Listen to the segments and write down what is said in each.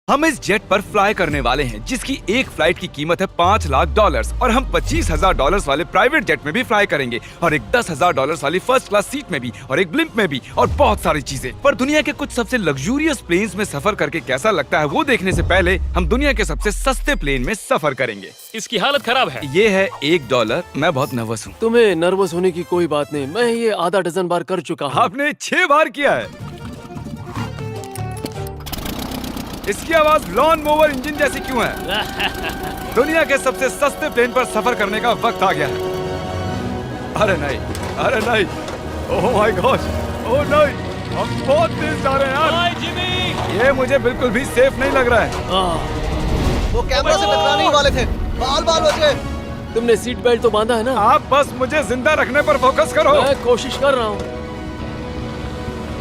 हम इस जेट पर फ्लाई करने वाले हैं जिसकी एक फ्लाइट की कीमत है $5 लाख और हम $25,000 वाले प्राइवेट जेट में भी फ्लाई करेंगे और एक $10,000 वाली फर्स्ट क्लास सीट में भी और एक ब्लिम्प में भी और बहुत सारी चीजें। पर दुनिया के कुछ सबसे लग्जूरियस प्लेन्स में सफर करके कैसा लगता है वो देखने से पहले हम दुनिया के सबसे सस्ते प्लेन में सफर करेंगे। इसकी हालत खराब है। ये है $1। मैं बहुत नर्वस हूँ। तुम्हें नर्वस होने की कोई बात नहीं, मैं ये आधा डजन बार कर चुका हूँ। आपने 6 बार किया है। इसकी आवाज लॉन मोवर इंजन जैसी क्यों है? दुनिया के सबसे सस्ते प्लेन पर सफर करने का वक्त आ गया है। अरे नहीं, अरे नहीं, ओह माय गॉड, ओह नहीं, हम बहुत तेज जा रहे हैं यार। हाय जिमी, ये मुझे बिल्कुल भी सेफ नहीं लग रहा है। वो कैमरा से टकराने ही वाले थे, बाल बाल बच गए। तुमने सीट बेल्ट तो बांधा है ना? आप बस मुझे जिंदा रखने पर फोकस करो। मैं कोशिश कर रहा हूँ।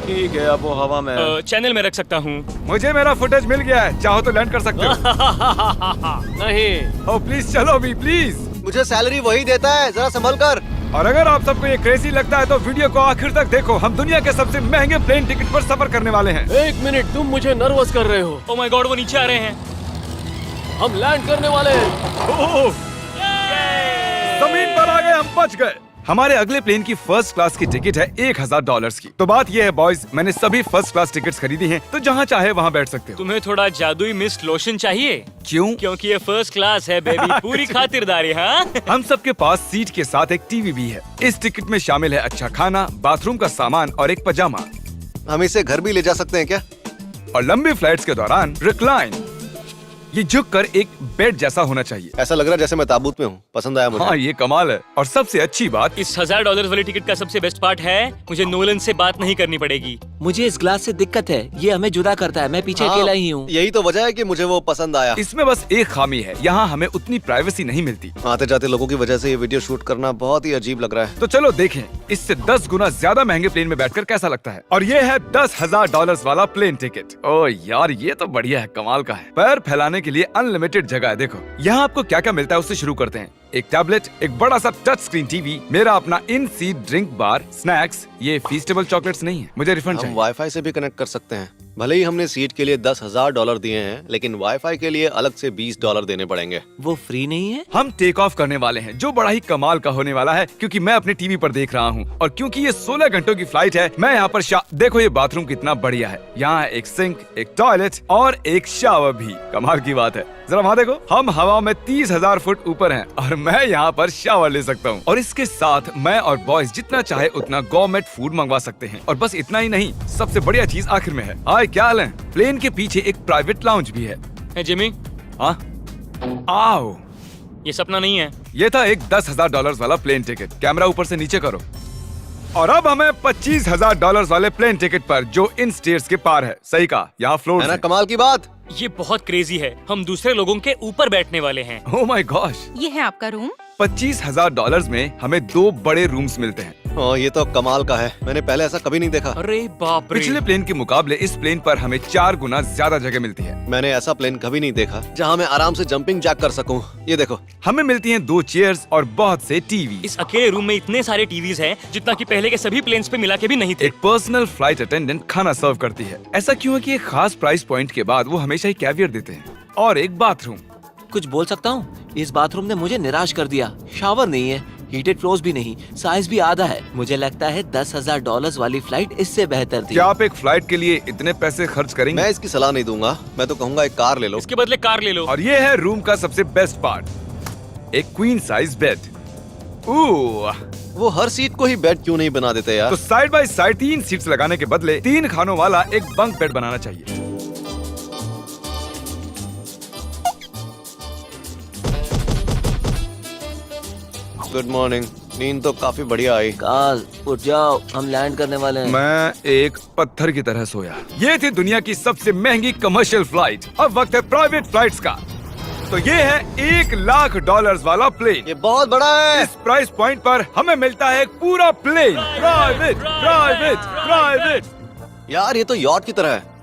ठीक है, अब वो हवा में है। चैनल में रख सकता हूँ। मुझे मेरा फुटेज मिल गया है, चाहो तो लैंड कर सकते हो। नहीं, ओह प्लीज चलो भी प्लीज। मुझे सैलरी वही देता है, जरा संभल कर। और अगर आप सबको ये क्रेजी लगता है तो वीडियो को आखिर तक देखो। हम दुनिया के सबसे महंगे प्लेन टिकट पर सफर करने वाले हैं। एक मिनट, तुम मुझे नर्वस कर रहे हो। ओह माय गॉड, वो नीचे आ रहे हैं। हम लैंड करने वाले हैं। ओह, जमीन पर आ गए, हम बच गए। हमारे अगले प्लेन की फर्स्ट क्लास की टिकट है $1,000 की। तो बात ये है बॉयज, मैंने सभी फर्स्ट क्लास टिकट्स खरीदी हैं, तो जहाँ चाहे वहाँ बैठ सकते हो। तुम्हें थोड़ा जादुई मिस्ट लोशन चाहिए? क्यों? क्योंकि ये फर्स्ट क्लास है बेबी, पूरी खातिरदारी। हाँ, हम सबके पास सीट के साथ एक टीवी भी है। इस टिकट में शामिल है अच्छा खाना, बाथरूम का सामान और एक पजामा। हम इसे घर भी ले जा सकते हैं क्या? और लंबी फ्लाइट्स के दौरान रिक्लाइन, ये झुक कर एक बेड जैसा होना चाहिए। ऐसा लग रहा है जैसे मैं ताबूत में हूँ। पसंद आया मुझे। हाँ ये कमाल है। और सबसे अच्छी बात, इस $1,000 वाली टिकट का सबसे बेस्ट पार्ट है मुझे नोलन से बात नहीं करनी पड़ेगी। मुझे इस ग्लास से दिक्कत है, ये हमें जुदा करता है। मैं पीछे अकेला ही हूँ। यही तो वजह है कि मुझे वो पसंद आया। इसमें बस एक खामी है, यहाँ हमें उतनी प्राइवेसी नहीं मिलती। आते जाते लोगों की वजह से ये वीडियो शूट करना बहुत ही अजीब लग रहा है। तो चलो देखें इससे 10 गुना ज्यादा महंगे प्लेन में बैठकर कैसा लगता है। और ये है $10,000 वाला प्लेन टिकट। ओह यार, ये तो बढ़िया है, कमाल का है। पैर फैलाने के लिए अनलिमिटेड जगह है। देखो यहाँ आपको क्या क्या मिलता है, उससे शुरू करते हैं। एक टैबलेट, एक बड़ा सा टच स्क्रीन टीवी, मेरा अपना इन सीट ड्रिंक बार, स्नैक्स। ये फीस्टेबल चॉकलेट्स नहीं है, मुझे रिफंड हम चाहिए। वाईफाई से भी कनेक्ट कर सकते हैं। भले ही हमने सीट के लिए $10,000 दिए हैं, लेकिन वाईफाई के लिए अलग से $20 देने पड़ेंगे। वो फ्री नहीं है? हम टेक ऑफ करने वाले हैं, जो बड़ा ही कमाल का होने वाला है, क्योंकि मैं अपने टीवी पर देख रहा हूँ। और क्योंकि ये 16 घंटों की फ्लाइट है, मैं यहाँ पर देखो ये बाथरूम कितना बढ़िया है। यहाँ है एक सिंक, एक टॉयलेट और एक शावर भी। कमाल की बात है, जरा वहाँ देखो, हम हवा में 30,000 फुट ऊपर हैं और मैं यहाँ पर शावर ले सकता हूँ। और इसके साथ मैं और बॉयज जितना चाहे उतना गवर्नमेंट फूड मंगवा सकते हैं। और बस इतना ही नहीं, सबसे बढ़िया चीज आखिर में है। हाय, क्या हाल है? प्लेन के पीछे एक प्राइवेट लाउंज भी है। है जिमी, हाँ, आओ, ये सपना नहीं है। ये था एक $10,000 वाला प्लेन टिकट। कैमरा ऊपर से नीचे करो। और अब हमें $25,000 वाले प्लेन टिकट पर, जो इन स्टेयर्स के पार है। सही कहा, यहाँ फ्लोर है ना कमाल की बात? ये बहुत क्रेजी है, हम दूसरे लोगों के ऊपर बैठने वाले हैं। ओह माय गॉश, ये है आपका रूम। $25,000 में हमें 2 बड़े रूम्स मिलते हैं। ये तो कमाल का है, मैंने पहले ऐसा कभी नहीं देखा। अरे बाप रे, पिछले प्लेन के मुकाबले इस प्लेन पर हमें 4 गुना ज्यादा जगह मिलती है। मैंने ऐसा प्लेन कभी नहीं देखा जहाँ मैं आराम से जंपिंग जैक कर सकूं। ये देखो, हमें मिलती हैं 2 चेयर्स और बहुत से टीवी। इस अकेले रूम में इतने सारे टीवीज हैं जितना कि पहले के सभी प्लेन्स पे मिला के भी नहीं थे। एक पर्सनल फ्लाइट अटेंडेंट खाना सर्व करती है। ऐसा क्यों है कि एक खास प्राइस पॉइंट के बाद वो हमेशा ही कैवियर देते हैं। और एक बाथरूम। कुछ बोल सकता हूँ? इस बाथरूम ने मुझे निराश कर दिया। शावर नहीं है, हीटेड फ्लोर्स भी नहीं, साइज भी आधा है। मुझे लगता है $10,000 वाली फ्लाइट इससे बेहतर थी। क्या आप एक फ्लाइट के लिए इतने पैसे खर्च करेंगे? मैं इसकी सलाह नहीं दूंगा। मैं तो कहूँगा एक कार ले लो। इसके बदले कार ले लो। और ये है रूम का सबसे बेस्ट पार्ट, एक क्वीन साइज बेड। वो हर सीट को ही बेड क्यों नहीं बना देते यार? तो साइड बाय साइड 3 सीट्स लगाने के बदले 3 खानों वाला एक बंक बेड बनाना चाहिए। Good morning. नींद तो काफी बढ़िया आई। काल, उठ जाओ, हम लैंड करने वाले हैं। मैं एक पत्थर की तरह सोया। ये थी दुनिया की सबसे महंगी कमर्शियल फ्लाइट। अब वक्त है प्राइवेट फ्लाइट्स का। तो ये है $1,00,000 वाला प्लेन। ये बहुत बड़ा है। इस प्राइस पॉइंट पर हमें मिलता है एक पूरा प्लेन। Private, private, private. यार ये तो यॉट की तरह है।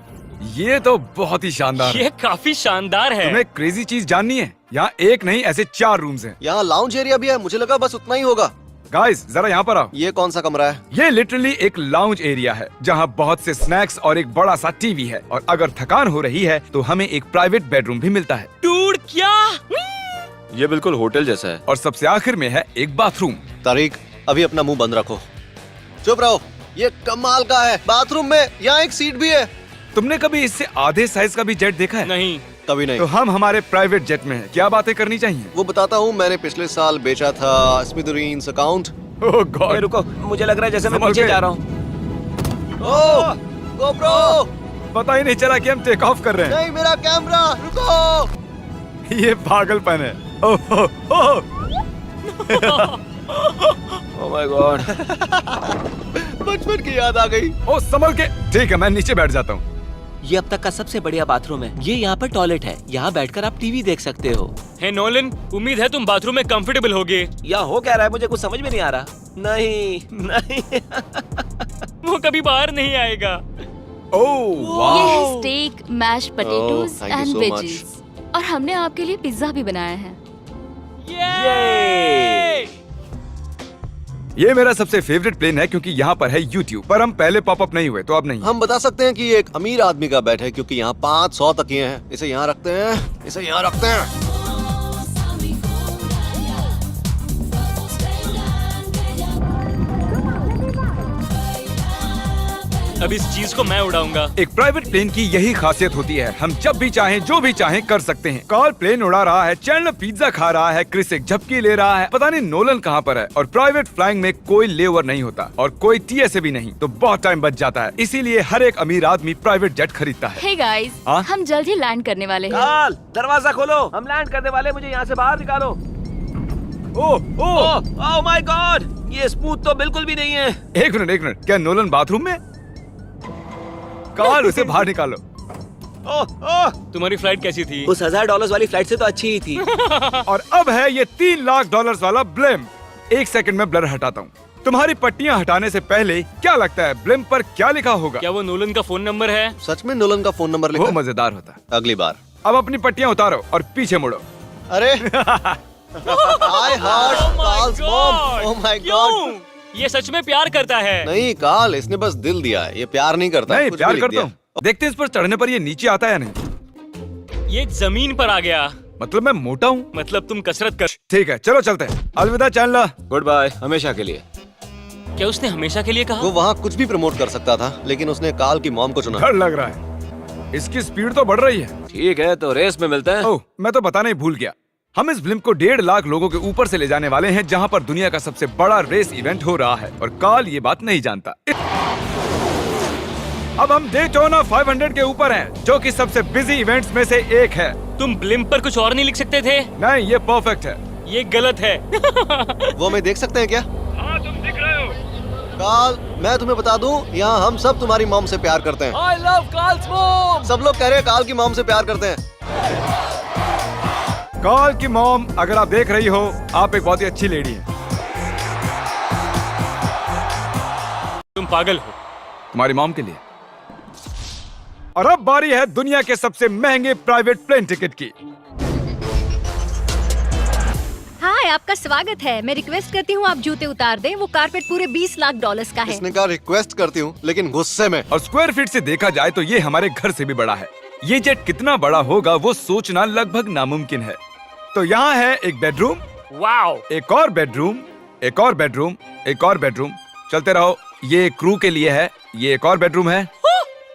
ये तो बहुत ही शानदार है। ये काफी शानदार है। तुम्हें क्रेजी चीज जाननी है? यहाँ एक नहीं, ऐसे 4 रूम्स हैं। यहाँ लाउंज एरिया भी है, मुझे लगा बस उतना ही होगा। गाइस जरा यहाँ पर आओ। ये कौन सा कमरा है? ये लिटरली एक लाउंज एरिया है जहाँ बहुत से स्नैक्स और एक बड़ा सा टीवी है, और अगर थकान हो रही है तो हमें एक प्राइवेट बेडरूम भी मिलता है। डूड क्या? ये बिल्कुल होटल जैसा है। और सबसे आखिर में है एक बाथरूम। तारिक, अभी अपना मुंह बंद रखो, चुप रहो। ये कमाल का है। बाथरूम में यहाँ एक सीट भी है। तुमने कभी इससे आधे साइज का भी जेट देखा है? नहीं। कभी नहीं। तो हम हमारे प्राइवेट जेट में हैं। क्या बातें करनी चाहिए? वो बताता हूँ, मैंने पिछले साल बेचा था स्मिथेरियंस अकाउंट। ओह ए, गॉड, रुको, मुझे लग रहा है जैसे मैं संभल पीछे के। जा रहा हूँ। ओह गोप्रो, पता ही नहीं चला कि हम टेक ऑफ कर रहे हैं। नहीं मेरा कैमरा, रुको। ये पागलपन है। ओह ओह ओह माय गॉड। बचपन की याद आ गई। ओह संभल के। ठीक है, मैं नीचे बैठ जाता हूँ। ये अब तक का सबसे बढ़िया बाथरूम है। ये यहाँ पर टॉयलेट है, यहाँ बैठकर आप टीवी देख सकते हो। हे नोलन, उम्मीद है तुम बाथरूम में कंफर्टेबल होगे। या हो क्या रहा है, मुझे कुछ समझ में नहीं आ रहा। नहीं नहीं। वो कभी बाहर नहीं आएगा। ओह ये वाह, है steak, mash potatoes thank you and so veggies. और हमने आपके लिए पिज्जा भी बनाया है। ये ये मेरा सबसे फेवरेट प्लेन है क्योंकि यहाँ पर है YouTube। पर हम पहले पॉपअप नहीं हुए तो अब नहीं। हम बता सकते हैं कि ये एक अमीर आदमी का बेड है, क्योंकि यहाँ 500 तकिए हैं। इसे यहाँ रखते हैं, इसे यहाँ रखते हैं। अब इस चीज को मैं उड़ाऊंगा। एक प्राइवेट प्लेन की यही खासियत होती है, हम जब भी चाहें जो भी चाहें कर सकते हैं। कार्ल प्लेन उड़ा रहा है, चैंडलर पिज्जा खा रहा है, क्रिस एक झपकी ले रहा है, पता नहीं नोलन कहाँ पर है। और प्राइवेट फ्लाइंग में कोई लेओवर नहीं होता और कोई TSA भी नहीं, तो बहुत टाइम बच जाता है। इसीलिए हर एक अमीर आदमी प्राइवेट जेट खरीदता है। हे गाइस, हाँ? हम जल्द ही लैंड करने वाले हैं। काल, दरवाजा खोलो, हम लैंड करने वाले, मुझे यहाँ से बाहर निकालो। ओह ओह, ओह माय गॉड, ये स्मूथ तो बिल्कुल भी नहीं है। एक मिनट, क्या नोलन बाथरूम में? कार्ल उसे बाहर निकालो। ओह ओह, तुम्हारी फ्लाइट कैसी थी? उस $1000 वाली फ्लाइट से तो अच्छी ही थी। और अब है ये $3 लाख वाला ब्लिम। एक सेकंड में ब्लर हटाता हूँ। तुम्हारी पट्टियाँ हटाने से पहले क्या लगता है ब्लिम पर क्या लिखा होगा? क्या वो नोलन का फोन नंबर है? सच में नोलन का फोन नंबर लिखा वो है? मजेदार होता। अगली बार। अब अपनी पट्टियाँ उतारो और पीछे मुड़ो। अरे I heart Carl's mom. Oh my God. क्यों? ये सच में प्यार करता है। नहीं कार्ल, इसने बस दिल दिया है, ये प्यार नहीं करता। नहीं, कुछ प्यार भी लिख करता दिया। हूँ। देखते हैं इस पर चढ़ने पर ये नीचे आता है या नहीं। ये जमीन पर आ गया। मतलब मैं मोटा हूँ? मतलब तुम कसरत कर। ठीक है, चलो चलते हैं। अलविदा चैंडलर। गुड बाय, हमेशा के लिए। क्या उसने हमेशा के लिए कहा? वो वहाँ कुछ भी प्रमोट कर सकता था, लेकिन उसने कार्ल की मॉम को चुना। डर लग रहा है, इसकी स्पीड तो बढ़ रही है। ठीक है, तो रेस में मिलते हैं। ओह, मैं तो बताना ही भूल गया। हम इस ब्लिम को 1.5 लाख लोगों के ऊपर से ले जाने वाले हैं, जहां पर दुनिया का सबसे बड़ा रेस इवेंट हो रहा है, और कार्ल ये बात नहीं जानता। अब हम डेटोना 500 के ऊपर हैं, जो कि सबसे बिजी इवेंट्स में से एक है। तुम ब्लिम्प पर कुछ और नहीं लिख सकते थे? नहीं, ये परफेक्ट है। ये गलत है। वो हमें देख सकते हैं क्या? हाँ, तुम दिख रहे हो। कार्ल, मैं तुम्हें बता दूं, यहाँ हम सब तुम्हारी मॉम से प्यार करते हैं। I love Carl's mom. सब लोग कह रहे हैं कार्ल की मॉम से प्यार करते हैं। कार्ल की मॉम, अगर आप देख रही हो, आप एक बहुत ही अच्छी लेडी है। तुम पागल हो। तुम्हारी मॉम के लिए। और अब बारी है दुनिया के सबसे महंगे प्राइवेट प्लेन टिकट की। हाय, आपका स्वागत है। मैं रिक्वेस्ट करती हूँ आप जूते उतार दें। वो कारपेट पूरे $20 लाख का है। इसने कहा रिक्वेस्ट करती हूँ, लेकिन गुस्से में। और स्क्वायर फीट से देखा जाए तो ये हमारे घर से भी बड़ा है। ये जेट कितना बड़ा होगा वो सोचना लगभग नामुमकिन है। तो यहाँ है एक बेडरूम, वाओ। एक और बेडरूम, एक और बेडरूम, एक और बेडरूम। चलते रहो। ये क्रू के लिए है, ये एक और बेडरूम है।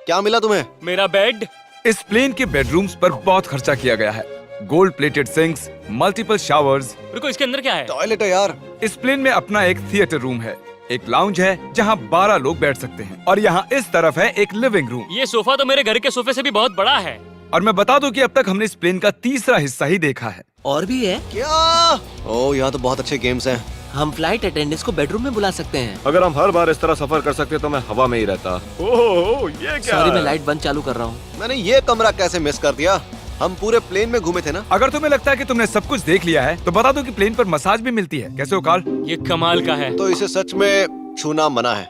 क्या मिला तुम्हें? मेरा बेड। इस प्लेन के बेडरूम्स पर बहुत खर्चा किया गया है। Gold plated sinks, multiple showers. रुको, इसके अंदर क्या है? टॉयलेट है यार। इस प्लेन में अपना एक थिएटर रूम है, एक लाउंज है जहाँ 12 लोग बैठ सकते हैं, और यहाँ इस तरफ है एक लिविंग रूम। ये सोफा तो मेरे घर के सोफे से भी बहुत बड़ा है। और मैं बता दूं कि अब तक हमने इस प्लेन का तीसरा हिस्सा ही देखा है। और भी है। क्या? ओह, यहाँ तो बहुत अच्छे गेम्स हैं। हम फ्लाइट अटेंडेंट्स को बेडरूम में बुला सकते हैं। अगर हम हर बार इस तरह सफर कर सकते तो मैं हवा में ही रहता। ओह, ये क्या? सॉरी, मैं लाइट बंद चालू कर रहा हूँ। मैंने ये कमरा कैसे मिस कर दिया? हम पूरे प्लेन में घूमे थे ना। अगर तुम्हें लगता है कि तुमने सब कुछ देख लिया है तो बता दो कि प्लेन पर मसाज भी मिलती है। कैसे हो कार्ल? ये कमाल का है। तो इसे सच में छूना मना है।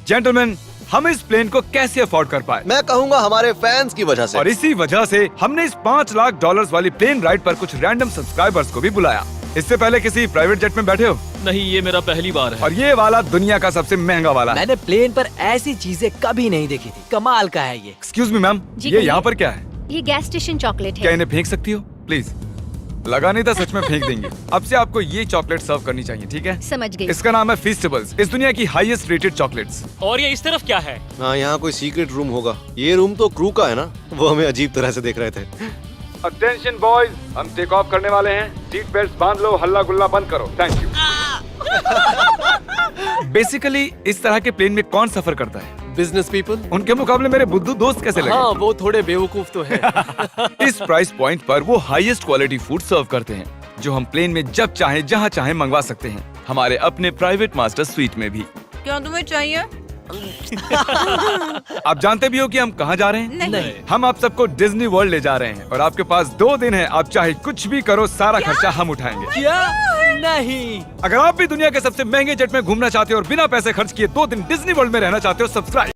जेंटलमैन, हम इस प्लेन को कैसे अफोर्ड कर पाए? मैं कहूँगा हमारे फैंस की वजह से। और इसी वजह से हमने इस $5 लाख वाली प्लेन राइड पर कुछ रैंडम सब्सक्राइबर्स को भी बुलाया। इससे पहले किसी प्राइवेट जेट में बैठे हो? नहीं, ये मेरा पहली बार है। और ये वाला दुनिया का सबसे महंगा वाला है। मैंने प्लेन पर ऐसी चीजें कभी नहीं देखी थी। कमाल का है ये। एक्सक्यूज मी मैम, जी ये कहिए। यहाँ पर क्या है? ये गैस स्टेशन चॉकलेट क्या है। इन्हें फेंक सकती हो प्लीज? लगा नहीं था, सच में फेंक देंगे। अब से आपको ये चॉकलेट सर्व करनी चाहिए, ठीक है? समझ गई। इसका नाम है फीस्टेबल्स, इस दुनिया की हाईएस्ट रेटेड चॉकलेट्स। और ये इस तरफ क्या है? हाँ, यहाँ कोई सीक्रेट रूम होगा। ये रूम तो क्रू का है ना, वो हमें अजीब तरह से देख रहे थे। अटेंशन बॉयज, हम टेक ऑफ करने वाले हैं। सीट बेल्ट बांध लो, हल्ला गुल्ला बंद करो। Thank you. बेसिकली इस तरह के प्लेन में कौन सफर करता है? Business people. उनके मुकाबले मेरे बुद्धू दोस्त कैसे लगे? हाँ, वो थोड़े बेवकूफ तो है। इस प्राइस पॉइंट पर वो हाईएस्ट क्वालिटी फूड सर्व करते हैं, जो हम प्लेन में जब चाहे जहाँ चाहे मंगवा सकते हैं, हमारे अपने प्राइवेट मास्टर स्वीट में भी। क्या तुम्हें चाहिए? आप जानते भी हो कि हम कहाँ जा रहे हैं? नहीं। हम आप सबको डिज्नी वर्ल्ड ले जा रहे हैं और आपके पास 2 दिन है। आप चाहे कुछ भी करो, सारा खर्चा हम उठाएंगे। क्या? नहीं। अगर आप भी दुनिया के सबसे महंगे जेट में घूमना चाहते हो और बिना पैसे खर्च किए 2 दिन डिज्नी वर्ल्ड में रहना चाहते हो, सब्सक्राइब